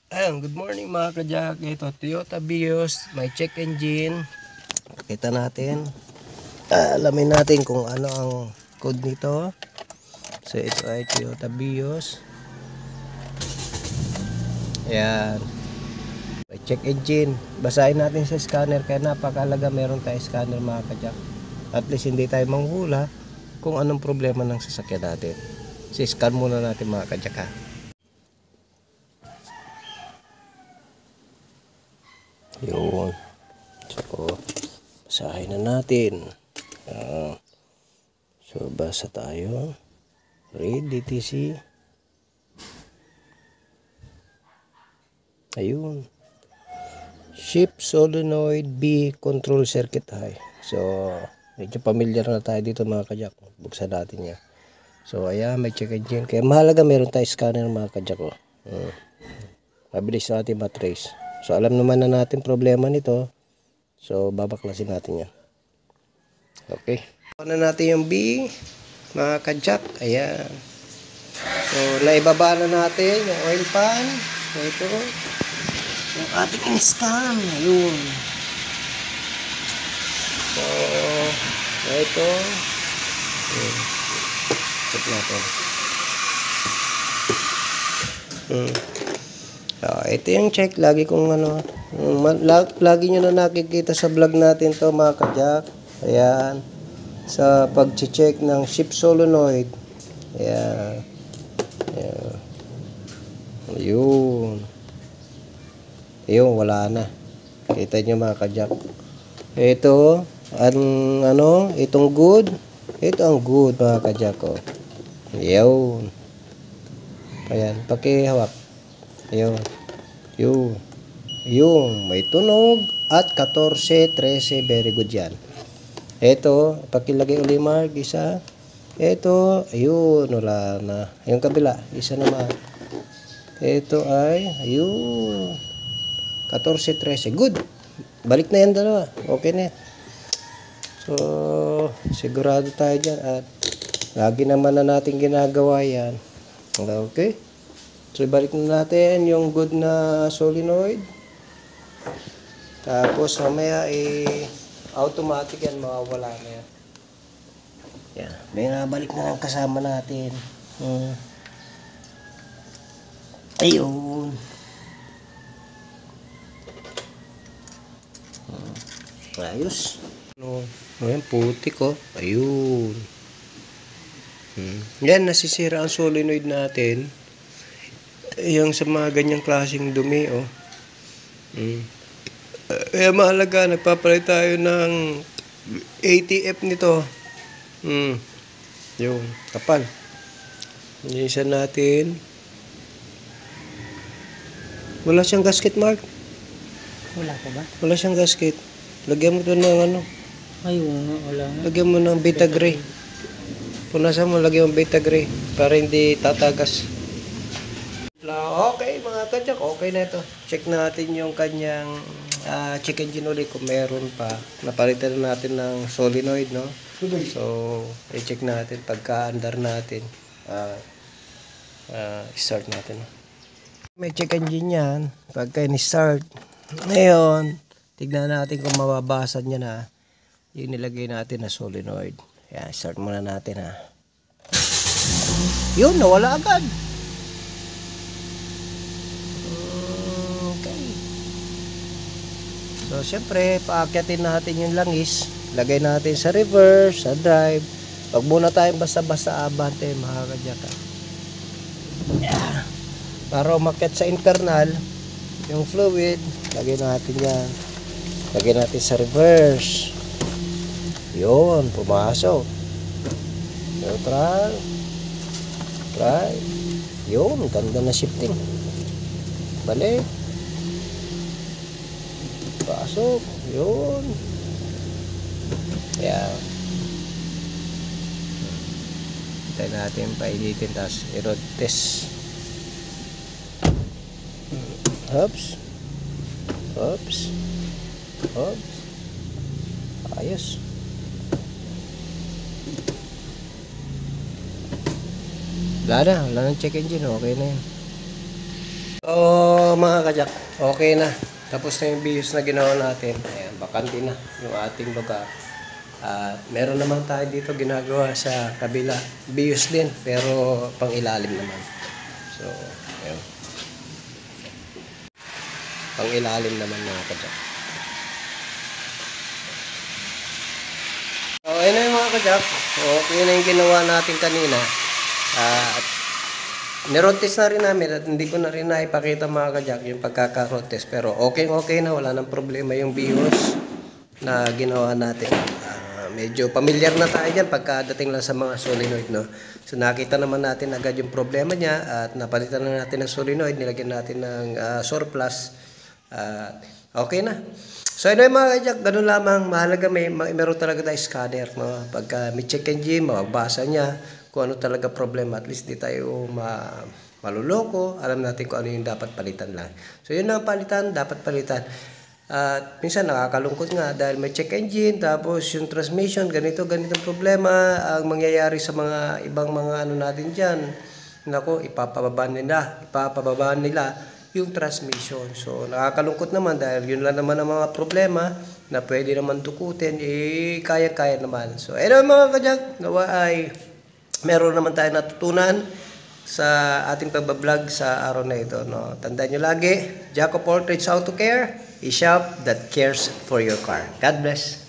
Ayun, good morning mga kajak. Ito, Toyota Vios, may check engine. Pakita natin. Alamin natin kung ano ang code nito. So, ito ay Toyota Vios. Ayan. May check engine. Basahin natin sa scanner. Kaya napakalaga meron tayo scanner mga kajak. At least hindi tayo manghula kung anong problema ng sasakyan natin. So, scan muna natin mga kajak ha. Yun. So, basahin na natin. So, basa tayo. Read DTC. Ayun. Shift solenoid B control circuit high. So, medyo familiar na tayo dito mga kajak. Buksan natin yan. So, ayan, may check engine. Kaya mahalaga meron tayo scanner mga kajak. Mabilis sa ating matrace. So, alam naman na natin problema nito. So, babaklasin natin yan. Okay. Na natin yung B, mga kajak. Ayan. So, naibaba na natin yung oil pan. So, ito. Yung ating in-scan. Ayun. So, ito. Ayun. Check natin. Ito yung check. Lagi kong lagi nyo na nakikita sa vlog natin to mga kajak. Ayan. Sa pag-check ng shift solenoid. Ayan. Ayan. Ayun. Ayun, wala na. Kita nyo mga kajak. Ito, itong good. Ito ang good mga kajak. Ayun. Ayan, pakihawak. Ayun. Yung may tunog at 14, 13, very good yan. Ito, pakilagay uli mark, isa. Ito, ayun, wala na. Yung kabila, isa naman. Ito ay, ayun, 14, 13, good. Balik na yan dalawa, okay na yan. So, sigurado tayo dyan at lagi naman na natin ginagawa yan. Okay. So, ibalik na natin yung good na solenoid. Tapos, mamaya automatic yan, mawawala na yan. Yan. May nabalik na lang kasama natin. Ayun. Ayos. Ayan, putik oh. Ayun. Yan, nasisira ang solenoid natin. Yung sa mga ganyang klaseng dumi oh. Kaya mahalaga, nagpapalit tayo ng ATF nito. Yung kapal. Linisan natin. Wala siyang gasket, Mark. Wala pa ba? Wala siyang gasket. Lagyan mo ito ng Ay, wala nga. lagyan mo ng beta gray. Punasan mo, lagyan mo beta gray para hindi tatagas. Okay mga kajak, okay na ito. Check natin yung kanyang check engine ulit kung meron pa. Napalitan na natin ng solenoid, no? So, i-check natin pagka-andar natin. Start natin. May check engine yan. Pagka ni-start. Ngayon, tignan natin kung mababasad niya na yung nilagay natin na solenoid. Yan, start muna natin ha. Yun, nawala agad. So, syempre, paakyatin natin yung langis. Lagay natin sa reverse, sa drive. Huwag muna tayong basta-basta abante, mga kajaka. Yeah. Para umakyat sa internal, yung fluid, lagay natin yan. Lagay natin sa reverse. Yun, pumasok. Neutral. Drive. Yun, ganda na shifting. Balik. Pasok. Yun. Ayan. Hintay natin painitin. Tapos i-road test. Oops. Oops. Oops. Ayos. Wala na. Wala nang check engine. Okay na yun. Mga kajak, okay na. Tapos na yung bihos na ginawa natin. Ayan, bakante na yung ating lugar. Meron naman tayo dito ginagawa sa kabila. Bihos din, pero pang ilalim naman. So, ayan. Pang ilalim naman mga kajak. So, ayun na yung mga kajak. Okay na yung ginawa natin kanina. At nirontes na rin namin at hindi ko na rin naipakita mga kajak yung pagkakarontes. Pero okay na, wala nang problema yung bihos na ginawa natin. Medyo familiar na tayo dyan pagkadating lang sa mga solenoid, no? So nakita naman natin agad yung problema niya at napalitan na natin ng solenoid, nilagyan natin ng surplus. Okay na. So yun mga kajak, ganun lamang. Mahalaga meron talaga tayo scanner, no? Pagka may check engine, mababasa niya kung ano talaga problema. At least di tayo maluloko. Alam natin kung ano yung dapat palitan lang. So yun ang palitan, dapat palitan. At minsan nakakalungkot nga dahil may check engine, tapos yung transmission, ganitong problema ang mangyayari sa mga ibang mga ano natin dyan. Nako, ipapababa nila yung transmission. So nakakalungkot naman dahil yun lang naman ang mga problema na pwede naman tukutin, kaya-kaya naman. So ayun mga kajak, nawa ay meron naman tayo natutunan sa ating pagbablog sa araw na ito, no? Tandaan nyo lagi, Jack of all trades, how to care, a shop that cares for your car. God bless.